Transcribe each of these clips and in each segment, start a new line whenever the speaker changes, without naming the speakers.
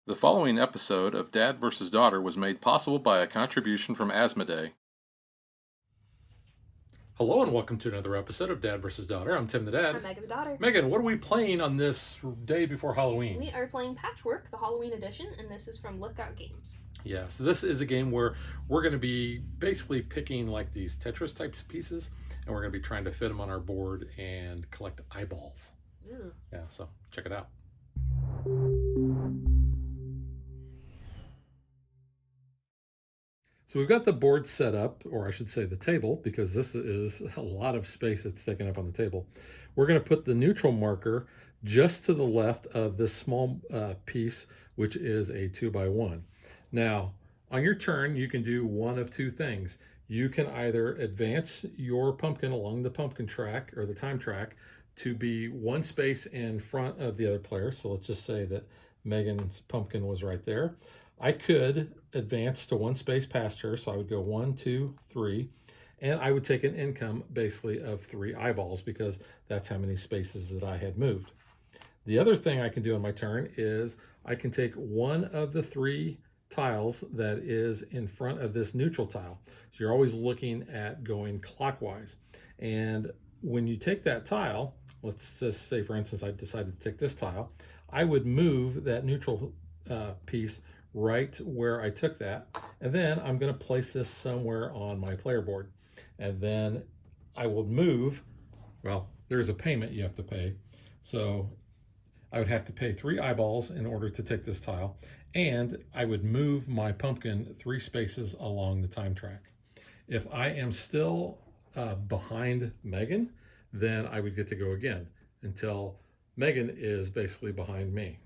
The following episode of Dad vs. Daughter was made possible by a contribution from Asmodee. Hello and welcome to another episode of Dad vs. Daughter. I'm Tim the Dad.
I'm Megan the daughter.
Megan, what are we playing on this day before Halloween?
We are playing Patchwork, the Halloween edition, and this is from Lookout Games.
Yeah, so this is a game where we're going to be basically picking like these Tetris types of pieces, and we're going to be trying to fit them on our board and collect eyeballs.
Ooh.
Yeah, so check it out. So we've got the board set up, or I should say the table, because this is a lot of space that's taken up on the table. We're going to put the neutral marker just to the left of this small piece, which is a 2x1. Now, on your turn, you can do one of two things. You can either advance your pumpkin along the pumpkin track, or the time track, to be one space in front of the other player. So let's just say that Megan's pumpkin was right there. I could advance to one space past her, so I would go 1, 2, 3, and I would take an income basically of 3 eyeballs because that's how many spaces that I had moved. The other thing I can do on my turn is I can take one of the 3 tiles that is in front of this neutral tile. So you're always looking at going clockwise. And when you take that tile, let's just say for instance I decided to take this tile, I would move that neutral piece right where I took that, and then I'm going to place this somewhere on my player board, and then I will move. Well, there's a payment you have to pay, so I would have to pay 3 eyeballs in order to take this tile, and I would move my pumpkin 3 spaces along the time track. If I am still behind Megan, then I would get to go again until Megan is basically behind me.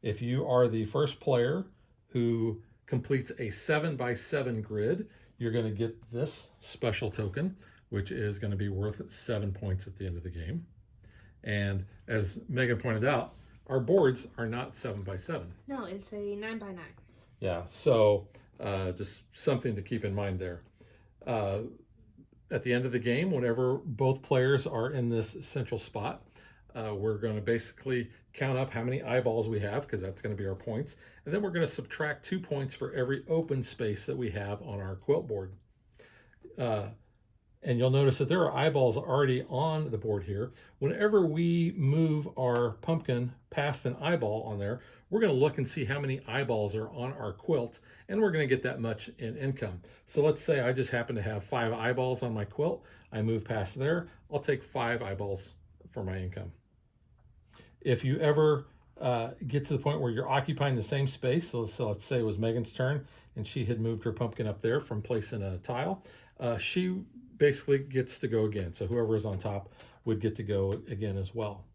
If you are the first player who completes a 7x7 grid, you're going to get this special token, which is going to be worth 7 points at the end of the game. And as Megan pointed out, our boards are not 7x7.
No, it's a 9x9.
Yeah, so just something to keep in mind there. At the end of the game, whenever both players are in this central spot, we're going to basically count up how many eyeballs we have, because that's going to be our points. And then we're going to subtract 2 points for every open space that we have on our quilt board. And you'll notice that there are eyeballs already on the board here. Whenever we move our pumpkin past an eyeball on there, we're going to look and see how many eyeballs are on our quilt, and we're going to get that much in income. So let's say I just happen to have 5 eyeballs on my quilt. I move past there. I'll take 5 eyeballs for my income. If you ever get to the point where you're occupying the same space, so let's say it was Megan's turn and she had moved her pumpkin up there from placing a tile, she basically gets to go again. So whoever is on top would get to go again as well.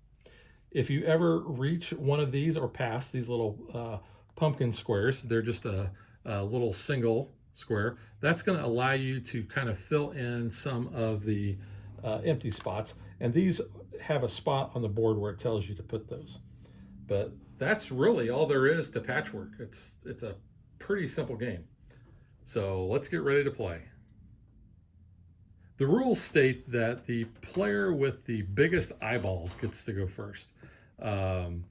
If you ever reach one of these or pass these little pumpkin squares, they're just a little single square, that's going to allow you to kind of fill in some of the empty spots, and these have a spot on the board where it tells you to put those. But that's really all there is to Patchwork. It's a pretty simple game. So let's get ready to play. The rules state that the player with the biggest eyeballs gets to go first. You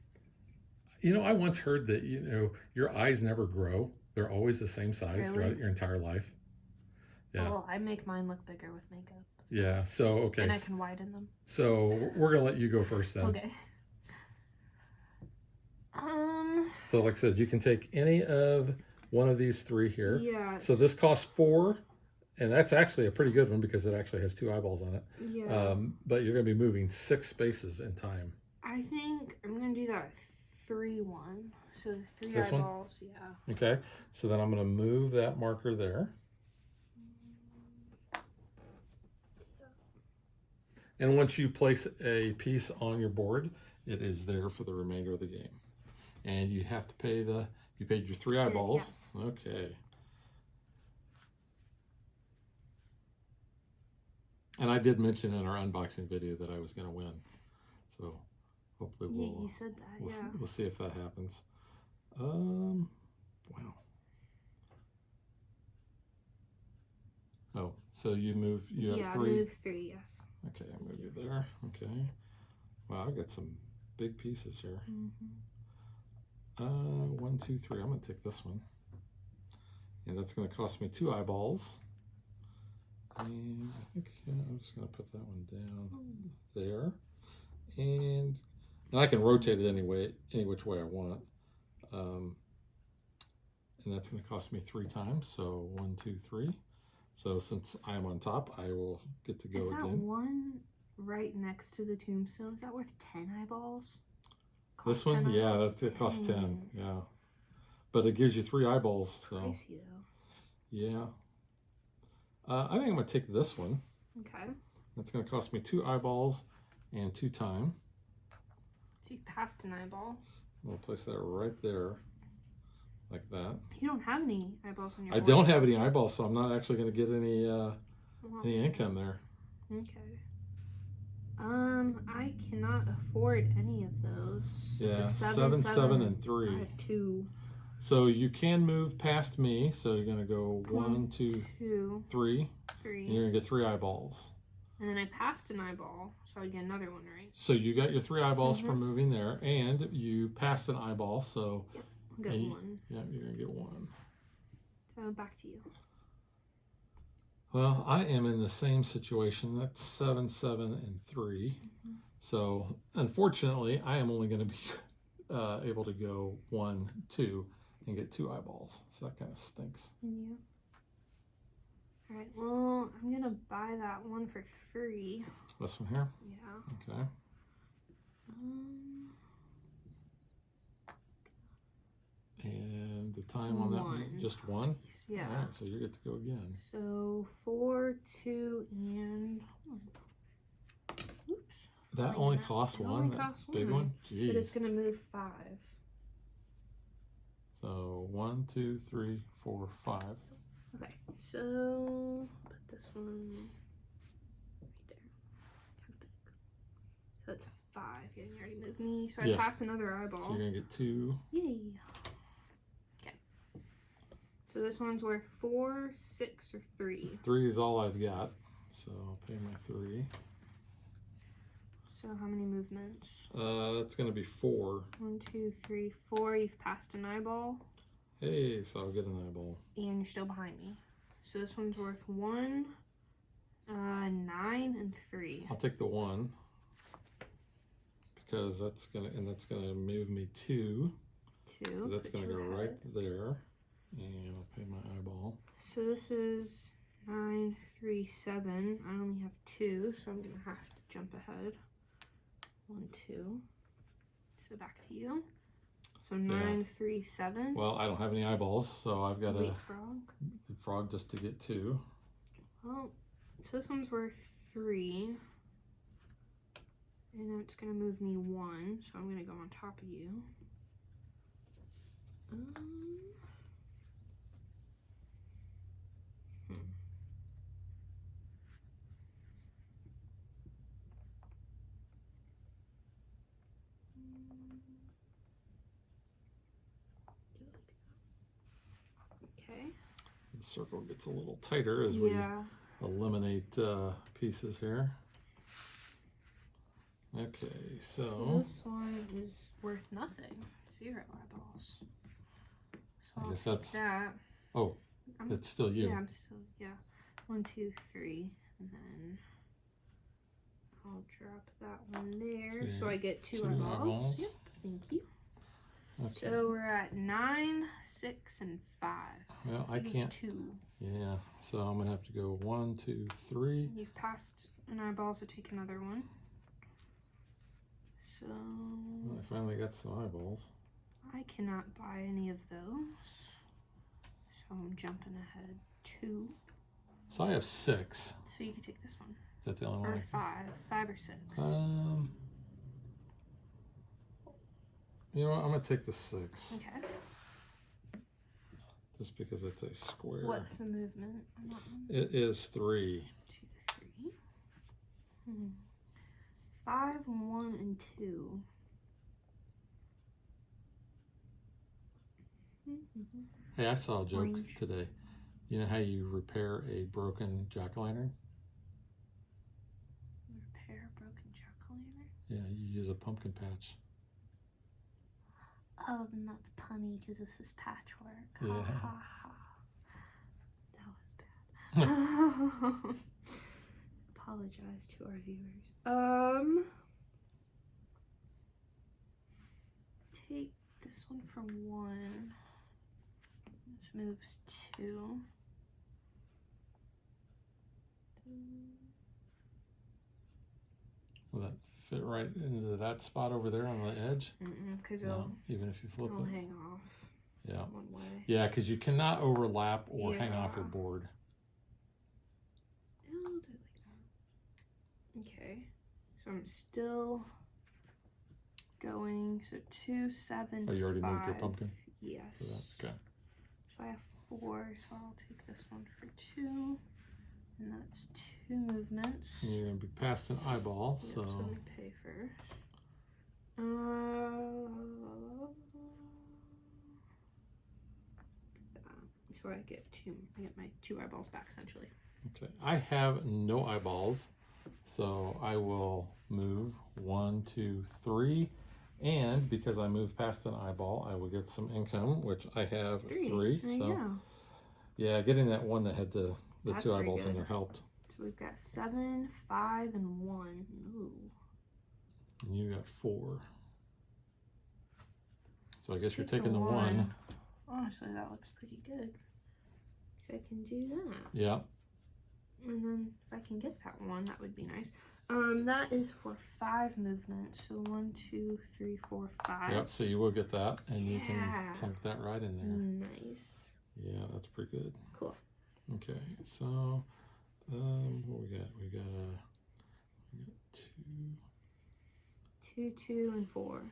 know, I once heard that, you know, your eyes never grow. They're always the same size throughout your entire life.
Yeah. Well, I make mine look bigger with makeup.
So. Yeah, so, okay.
And I can widen them.
So we're going to let you go first then.
Okay.
So like I said, you can take any of one of these 3 here.
Yeah.
So this costs 4, and that's actually a pretty good one because it actually has 2 eyeballs on it.
Yeah.
But you're going to be moving 6 spaces in time.
I think I'm going to do that 3-1. So 3
this
eyeballs,
one?
Yeah.
Okay, so then I'm going to move that marker there. And once you place a piece on your board, it is there for the remainder of the game. And you have to pay you paid your 3 eyeballs.
Yes.
Okay. And I did mention in our unboxing video that I was going to win. So hopefully
you said that,
we'll see if that happens. Wow. Oh, so you have 3?
Yeah, move 3, yes.
Okay, I move you there. Okay. Wow, I got some big pieces here.
Mm-hmm.
1, 2, 3. I'm going to take this one. And that's going to cost me 2 eyeballs. And I think I'm just going to put that one down there. And I can rotate it any which way I want. And that's going to cost me 3 times. So 1, 2, 3. So since I am on top, I will get to go again.
Is that one right next to the tombstone? Is that worth 10 eyeballs?
This one? Yeah, it costs 10. Yeah. But it gives you 3 eyeballs. So.
Pricey though.
Yeah. I think I'm going to take this one.
Okay.
That's going to cost me 2 eyeballs and 2 time.
So you've passed an eyeball.
I'm going to place that right there. Like that.
You don't have any eyeballs on your
I
board.
don't have any eyeballs, so I'm not actually going to get any income there.
Okay. I cannot afford any of those.
Yeah,
it's a
7, 7, and 3.
I have 2.
So you can move past me. So you're going to go 1, 2, 3.
3.
And you're going to get 3 eyeballs.
And then I passed an eyeball, so I'd get another one, right?
So you got your 3 eyeballs from moving there, and you passed an eyeball. So
yep. I'll get 1.
Yeah, you're going to get 1.
So back to you.
Well, I am in the same situation. That's 7, 7, and 3. So unfortunately, I am only going to be able to go 1, 2, and get 2 eyeballs. So that kind of stinks.
Yeah. All right. Well, I'm gonna buy that one for 3.
This one here.
Yeah.
Okay. And the time on that one, just 1?
Yeah.
All right, so you get to go again.
So 4, 2, and 1. Oops.
That only costs 1?
Only costs
big
1.
one? Jeez.
But it's going to move 5.
So 1, 2, 3, 4, 5.
Okay, so put this one right there. How big? So it's 5. Yeah, you already moved me. So I pass another eyeball.
So you're going to get 2.
Yay. Okay. So this one's worth 4, 6, or 3.
3 is all I've got. So I'll pay my 3.
So how many movements?
That's going to be 4.
1, 2, 3, 4. You've passed an eyeball.
Hey, so I'll get an eyeball.
And you're still behind me. So this one's worth 1, 9, and 3.
I'll take the 1 because that's gonna move me 2.
2.
That's gonna go right there, and I'll pay my eyeball.
So this is 9, 3, 7. I only have 2, so I'm gonna have to jump ahead. 1, 2. So back to you. So 9, 3, 7.
Well, I don't have any eyeballs, so I've got a frog just to get 2.
Well, so this one's worth 3. And then it's gonna move me 1, so I'm gonna go on top of you. Okay.
The circle gets a little tighter as we eliminate pieces here. Okay, so
this one is worth nothing. 0 eyeballs. So
I guess that's
that.
Oh, it's still you.
Yeah, I'm still 1, 2, 3, and then I'll drop that one there. So I get 2 eyeballs. Yep. Thank you. Okay. So we're at 9, 6, and 5.
Well, I can't.
2.
Yeah, so I'm gonna have to go 1, 2, 3.
You've passed an eyeball, so take another one. So
well, I finally got some eyeballs.
I cannot buy any of those, so I'm jumping ahead 2.
So I have 6.
So you can take this one.
That's the only one.
Or 5 or 6.
You know what? I'm gonna take the 6.
Okay.
Just because it's a square.
What's the movement?
It is 3.
2, 3. 5, 1, and 2.
Hey, I saw a joke today. You know how you repair a broken jack-o'-lantern?
Repair a broken jack-o'-lantern?
Yeah, you use a pumpkin patch.
Oh, then that's punny because this is patchwork.
Yeah.
Ha ha ha. That was bad. Apologize to our viewers. Take this one from 1. This moves 2.
Will that fit right into that spot over there on the edge?
Because
No, even if you flip
it'll
it.
hang off.
Yeah.
One way.
Yeah, because you cannot overlap or hang off your
Yeah.
board.
I'll do it like that. Okay. So I'm still going. So 2, 7,
Oh, you already
5.
moved your pumpkin
Yes.
for that? Okay.
So I have 4, so I'll take this one for 2. And that's 2 movements.
And you're going to be past an eyeball,
Yep,
so.
so let me pay first. So I get my 2 eyeballs back essentially.
Okay. I have no eyeballs, so I will move 1, 2, 3. And because I moved past an eyeball, I will get some income, which I have 3.
There you
So
go.
yeah, getting that one that had the
That's
2
pretty
eyeballs in
good.
there helped.
So we've got 7, 5, and 1. Ooh.
And you got 4. So I guess you're
Take
taking the 1.
Honestly, that looks pretty good. So I can do that.
Yeah.
And then if I can get that 1, that would be nice. That is for 5 movements. So 1, 2, 3, 4, 5.
Yep, so you will get that, and you can
Yeah.
plunk that right in there.
Nice.
Yeah, that's pretty good.
Cool.
Okay, so what we got? We got 2.
2, 2, and 4.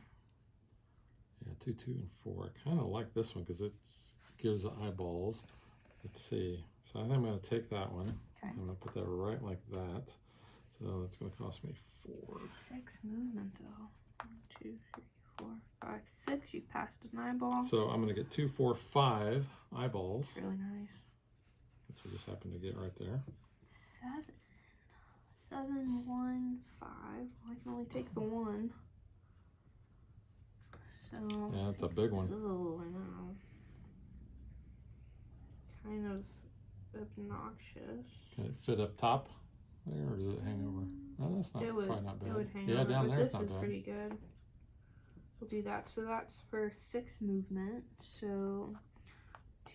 Yeah, 2, 2, and 4. I kind of like this one because it gives the eyeballs. Let's see. So I think I'm going to take that one.
Okay.
I'm going to put that right like that. So that's going to cost me 4.
6 movement though. 1, 2, 3, 4, 5, 6. You passed an eyeball.
So I'm going to get 2, 4, 5 eyeballs,
Really nice.
which I just happen to get right there.
7. 7, 1, 5. Well, I can only take the 1. So
Yeah, that's a big one.
Oh, I know. Kind of obnoxious.
Can it fit up top there, or does it hang over? No, that's not probably not bad.
It would hang
yeah,
over,
down
but
there it's
this
not
is
bad.
pretty good. We'll do that. So that's for 6 movement. So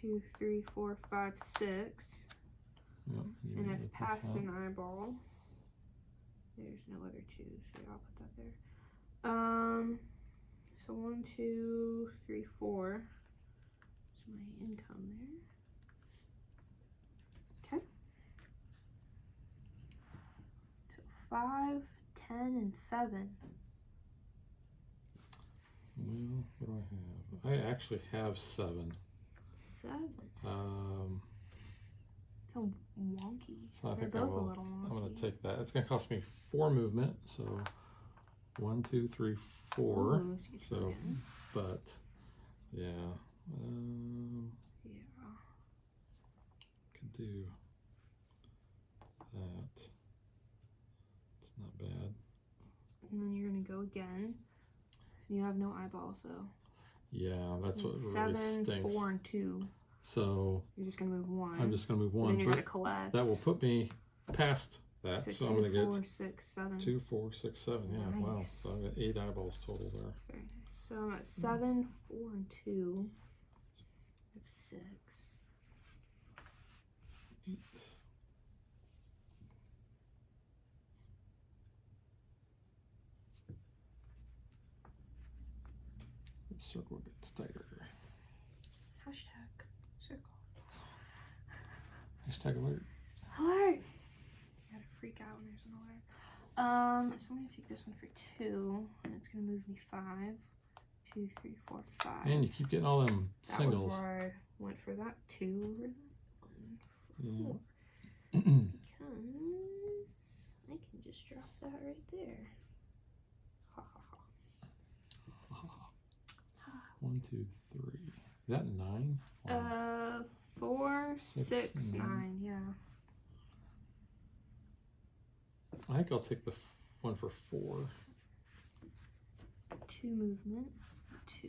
2, 3, 4, 5, 6.
Yep,
And
you
I've
press
passed
that.
an eyeball. There's no other 2, so I'll put that there. So 1, 2, 3, 4. That's my income there. Okay. So 5, 10, and 7.
Well, what do I have? I actually have 7.
7. It's so wonky.
So I
They're
think I
both a
will.
little wonky.
I'm going to take that. It's going to cost me 4 movement. So 1, 2, 3, 4.
Ooh, excuse
So,
me.
but yeah,
Yeah.
could do that. It's not bad.
And then you're gonna go again. You have no eyeballs though.
Yeah, that's what
It's
really
7,
stinks.
4, and 2.
So
You're just gonna move 1.
I'm just going to move
And
1,
then you're
but
gonna collect.
that will put me past that. So I'm
2,
going to
4,
get
6, 7.
2, 4, 6, 7. Yeah, wow.
Nice.
So I got 8 eyeballs total there.
That's very nice. So I'm at 7, 4, and 2. I have 6.
8. The circle gets tighter.
Hashtag circle.
Hashtag alert.
Alert! You gotta freak out when there's an alert. So I'm gonna take this one for 2, and it's gonna move me 5. 2, 3, 4, 5.
And you keep getting all them
That
singles.
was where I went for that 2 over that 1 for 4.
Yeah.
Because I can just drop that right there. Ha ha ha.
1, 2, 3. Is that 9? Wow.
4,
6,
6,
9.
9, yeah.
I think I'll take the one for 4.
2 movement, 2.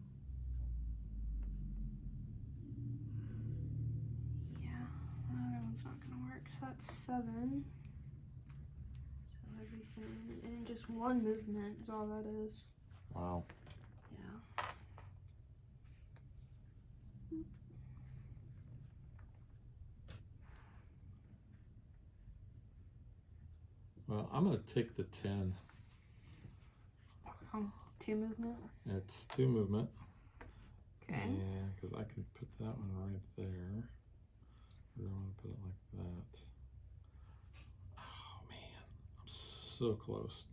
that's 7. So everything, and just 1 movement is all that is.
Wow.
Yeah.
Well, I'm going to take the 10.
2 movement?
It's 2 movement.
Okay.
And because I can put that one right there. I don't want to put it like that. Oh, man. I'm so close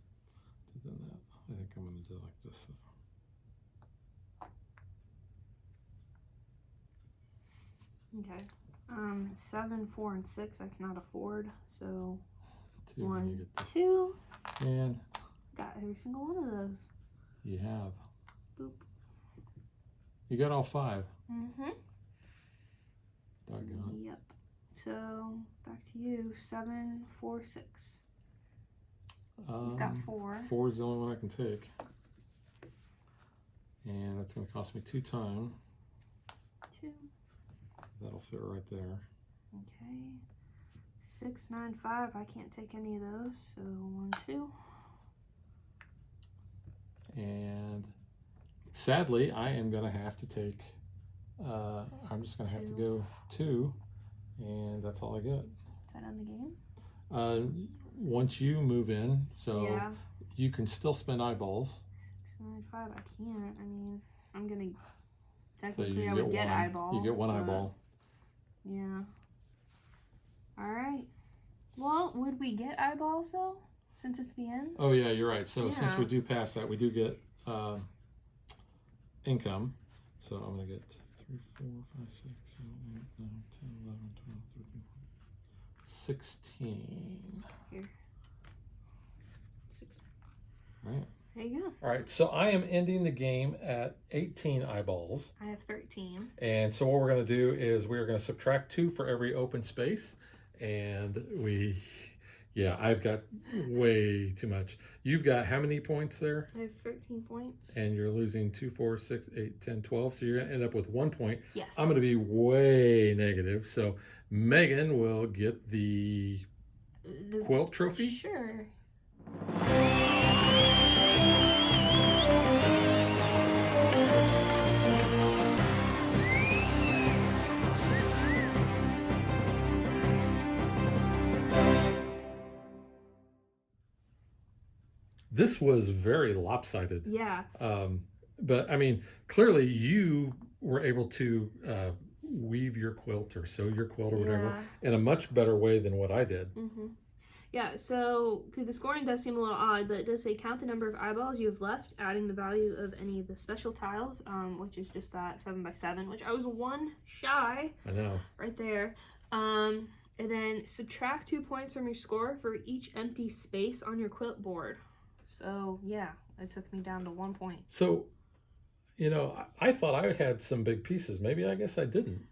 to doing that. I think I'm going to do it like this, though.
Okay. 7, 4, and 6 I cannot afford. So
2.
1, 2.
And
Got every single one of those.
you have.
Boop.
You got all 5.
Mm-hmm.
Doggone.
Yep. So back to you. 7, 4, 6. You've got 4.
4 is the only one I can take. And that's going to cost me 2 time.
2.
That'll fit right there.
Okay. 6, 9, 5. I can't take any of those. So 1, 2.
And sadly, I am going to have to take, I'm just going to have to go 2. And that's all I get.
Is that on the game?
Once you move in, so
Yeah.
you can still spend eyeballs.
6, 9, 5. I can't. I mean, I'm going to,
So
technically
you
I would get
one.
eyeballs.
You get 1
but
eyeball.
Yeah. Alright. Well, would we get eyeballs though? Since it's the end?
Oh yeah, you're right. So since
Yeah.
we do pass that, we do get income. So I'm going to get 3, 4, 5, 6, 7, 8, 9, 10, 11, 12, 13, 16.
Here.
Right.
There you go.
All right, so I am ending the game at 18 eyeballs.
I have 13.
And so what we're going to do is we're going to subtract 2 for every open space. And I've got way too much. You've got how many points there?
I have 13 points.
And you're losing 2, 4, 6, 8, 10, 12. So you're going to end up with 1 point.
Yes.
I'm going to be way negative. So Megan will get the quilt trophy.
Sure.
This was very lopsided.
Yeah.
But I mean, clearly you were able to weave your quilt or sew your quilt or whatever in a much better way than what I did.
Mm-hmm. Yeah, so the scoring does seem a little odd, but it does say count the number of eyeballs you have left, adding the value of any of the special tiles, which is just that 7 by 7, which I was 1 shy.
I know.
Right there. And then subtract 2 points from your score for each empty space on your quilt board. So, yeah, it took me down to 1 point.
So, you know, I thought I had some big pieces. Maybe I guess I didn't.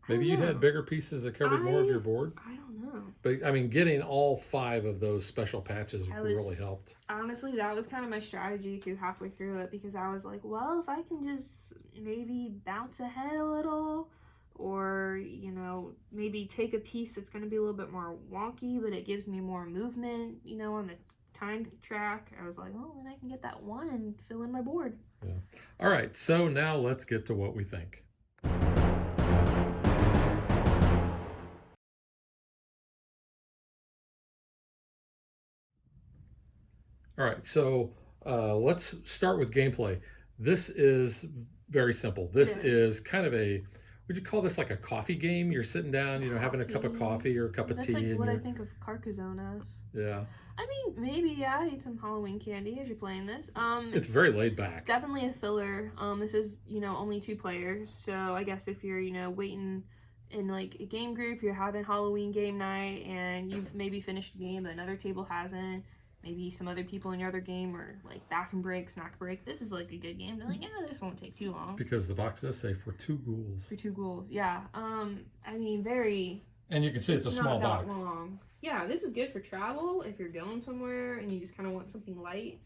Maybe you had bigger pieces that covered more of your board.
I don't know.
But, I mean, getting all 5 of those special patches really helped.
Honestly, that was kind of my strategy halfway through it, because I was like, well, if I can just maybe bounce ahead a little, or, you know, maybe take a piece that's going to be a little bit more wonky, but it gives me more movement, you know, on the time track. I was like, oh, then I can get that 1 and fill in my board.
Yeah. All right, so now let's get to what we think. All right, so let's start with gameplay. This is very simple. This is kind of a, would you call this like a coffee game? You're sitting down, you know, having a cup of coffee or a cup of tea.
That's like what I think of Carcassonne as.
Yeah.
I mean, maybe, yeah, eat some Halloween candy as you're playing this.
It's very laid back.
Definitely a filler. This is, you know, only 2 players. So I guess if you're, you know, waiting in like a game group, you're having Halloween game night and you've maybe finished a game but another table hasn't, maybe some other people in your other game, or like bathroom break, snack break, this is like a good game. They're like, yeah, this won't take too long.
Because the box does say for 2 ghouls.
For 2 ghouls, yeah. I mean, very...
And you can see it's a small box.
Long. Yeah, this is good for travel if you're going somewhere and you just kind of want something light.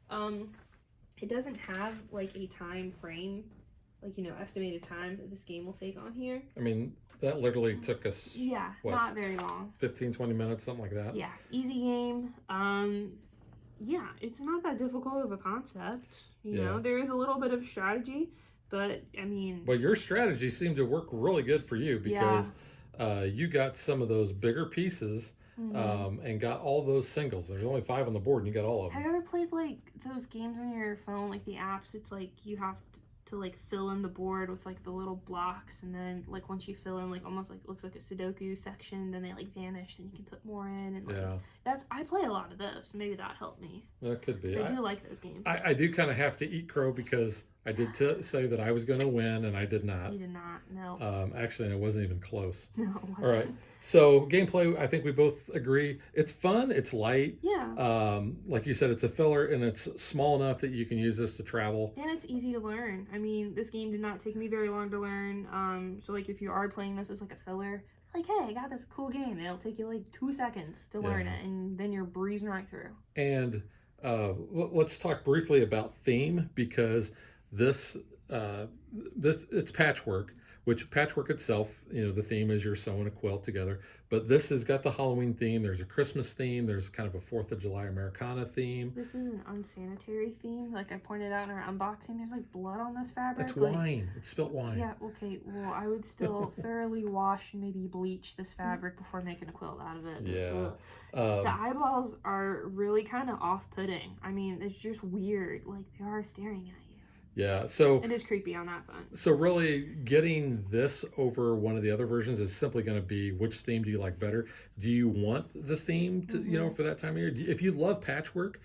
It doesn't have like a time frame like, estimated time that this game will take on here.
I mean, that literally took us,
Yeah,
what,
not very long.
15, 20 minutes, something like that.
Yeah, easy game. Yeah, it's not that difficult of a concept. You know, there is a little bit of strategy, but I mean.
But your strategy seemed to work really good for you because you got some of those bigger pieces and got all those singles. There's only 5 on the board, and you got all of them.
Have you ever played like those games on your phone, like the apps? It's like you have to like fill in the board with like the little blocks, and then like once you fill in like almost like looks like a Sudoku section, then they like vanish, then you can put more in, and like I play a lot of those, so maybe that helped me.
That could be.
I do like those games.
I do kind of have to eat crow because I did say that I was going to win, and I did not.
You did not, no.
Actually, it wasn't even close.
No, it wasn't.
All right. So gameplay, I think we both agree. It's fun. It's light.
Yeah.
Like you said, it's a filler, and it's small enough that you can use this to travel.
And it's easy to learn. I mean, this game did not take me very long to learn. So like if you are playing this as like a filler, like, hey, I got this cool game. It'll take you like 2 seconds to learn it, and then you're breezing right through.
And let's talk briefly about theme, because this it's Patchwork, which Patchwork itself, the theme is you're sewing a quilt together. But this has got the Halloween theme. There's a Christmas theme. There's kind of a 4th of July Americana theme.
This is an unsanitary theme. Like I pointed out in our unboxing, there's like blood on this fabric.
It's wine. It's spilt wine.
Yeah, okay. Well, I would still thoroughly wash and maybe bleach this fabric before making a quilt out of it.
Yeah.
The eyeballs are really kind of off-putting. I mean, it's just weird. Like they are staring at you.
Yeah, so
it is creepy on that front.
So really getting this over one of the other versions is simply going to be, which theme do you like better? Do you want the theme to, for that time of year? If you love Patchwork,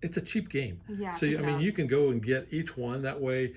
it's a cheap game.
Yeah.
So I mean, you can go and get each one. That way,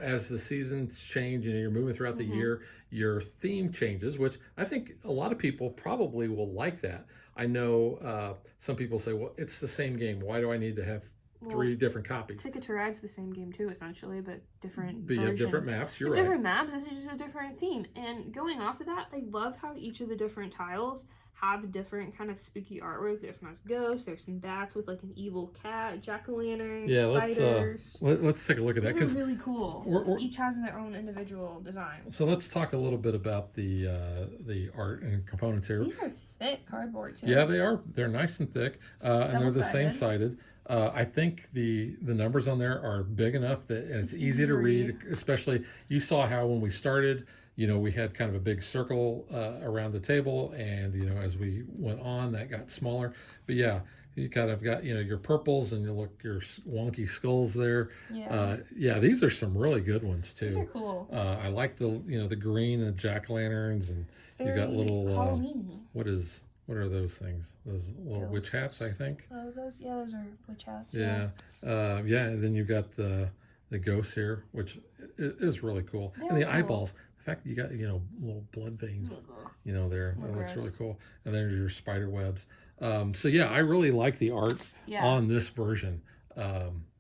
as the seasons change and you're moving throughout the year, your theme changes, which I think a lot of people probably will like that. I know some people say, well, it's the same game. Why do I need to have 3 different copies?
Ticket to Ride's the same game too, essentially, but different.
But you have different maps. You're right.
Different maps. This is just a different theme. And going off of that, I love how each of the different tiles have different kind of spooky artwork. There's some ghosts. There's some bats with like an evil cat, jack-o'-lantern, spiders.
Let's take a look at that,
because they're really cool. Each has their own individual design.
So let's talk a little bit about the art and components here.
These are thick cardboard too.
Yeah, they are. They're nice and thick, and they're the same sided. I think the numbers on there are big enough that and it's easy to read. Especially, you saw how when we started, we had kind of a big circle around the table, and as we went on, that got smaller. But yeah, you kind of got your purples and your wonky skulls there. Yeah, these are some really good ones too.
These are cool.
I like the the green and jack-o'-lanterns, and you got little
Halloween-y.
What are those things? Those little witch hats, I think.
Oh, those are witch hats.
Yeah. And then you've got the ghosts here, which is really cool. And the eyeballs. The fact that you got little blood veins, there. That looks really cool. And there's your spider webs. So yeah, I really like the art on this version,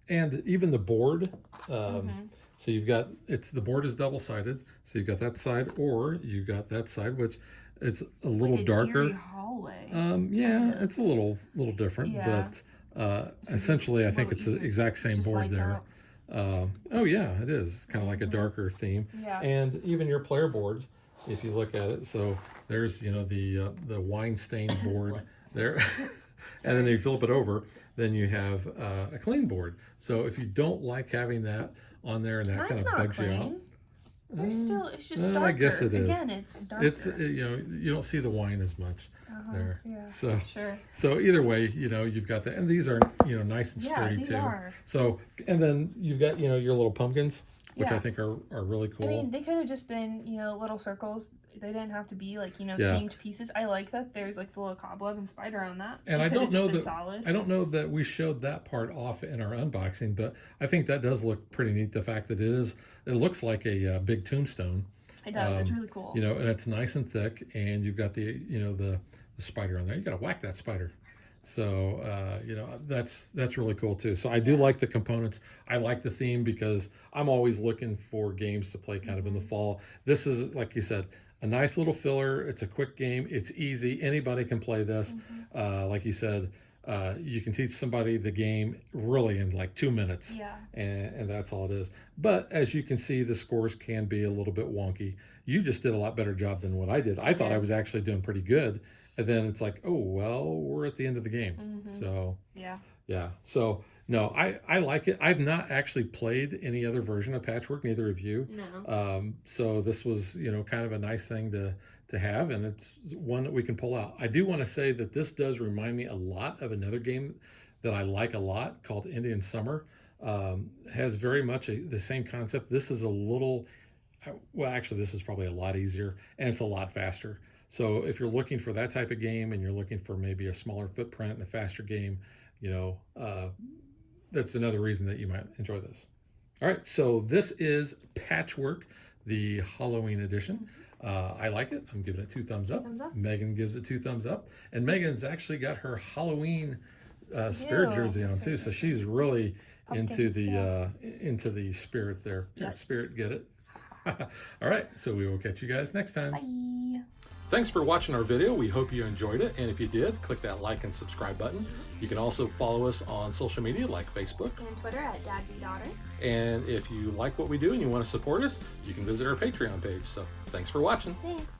and even the board. So you've got the board is double-sided. So you've got that side, or you've got that side, which it's a little darker.
Eerie hallway.
It's a little different, but essentially I think it's the exact same board there. Oh yeah, it is. It's kind of like a darker theme.
Yeah.
And even your player boards, if you look at it, so there's the wine stained board there. And then you flip it over, then you have a clean board. So if you don't like having that on there and that kind of bugs you out.
It's just darker.
I guess it is.
Again, it's darker.
It's you don't see the wine as much there.
Yeah,
So either way, you've got that, and these are nice and sturdy
these
too.
Are.
So and then you've got your little pumpkins, which I think are really cool.
I mean, they could have just been little circles. They didn't have to be like themed pieces. I like that there's like the little cobweb and spider on that.
And I don't know that we showed that part off in our unboxing, but I think that does look pretty neat. The fact that it looks like a big tombstone.
It does. It's really cool.
And it's nice and thick, and you've got the the spider on there. You got to whack that spider. So that's really cool too. So I do like the components. I like the theme because I'm always looking for games to play kind of in the fall. This is, like you said, a nice little filler. It's a quick game. It's easy. Anybody can play this. Like you said, You can teach somebody the game really in like 2 minutes.
Yeah.
And that's all it is. But as you can see, the scores can be a little bit wonky. You just did a lot better job than what I did. I thought I was actually doing pretty good. And then it's like, oh, well, we're at the end of the game. So, yeah. So, no, I like it. I've not actually played any other version of Patchwork, neither of you.
No.
So this was, kind of a nice thing to have, and it's one that we can pull out. I do want to say that this does remind me a lot of another game that I like a lot called Indian Summer. Has very much the same concept. This is a little, well, actually, this is probably a lot easier, and it's a lot faster. So if you're looking for that type of game and you're looking for maybe a smaller footprint and a faster game, that's another reason that you might enjoy this. All right, so this is Patchwork, the Halloween edition. I like it. I'm giving it 2 thumbs up. Megan gives it 2 thumbs up. And Megan's actually got her Halloween spirit jersey on too, so she's really into the spirit there. Yep. Spirit, get it? All right, so we will catch you guys next time.
Bye.
Thanks for watching our video. We hope you enjoyed it. And if you did, click that like and subscribe button. You can also follow us on social media like Facebook
and Twitter at DadBeDaughter.
And if you like what we do and you want to support us, you can visit our Patreon page. So thanks for watching.
Thanks.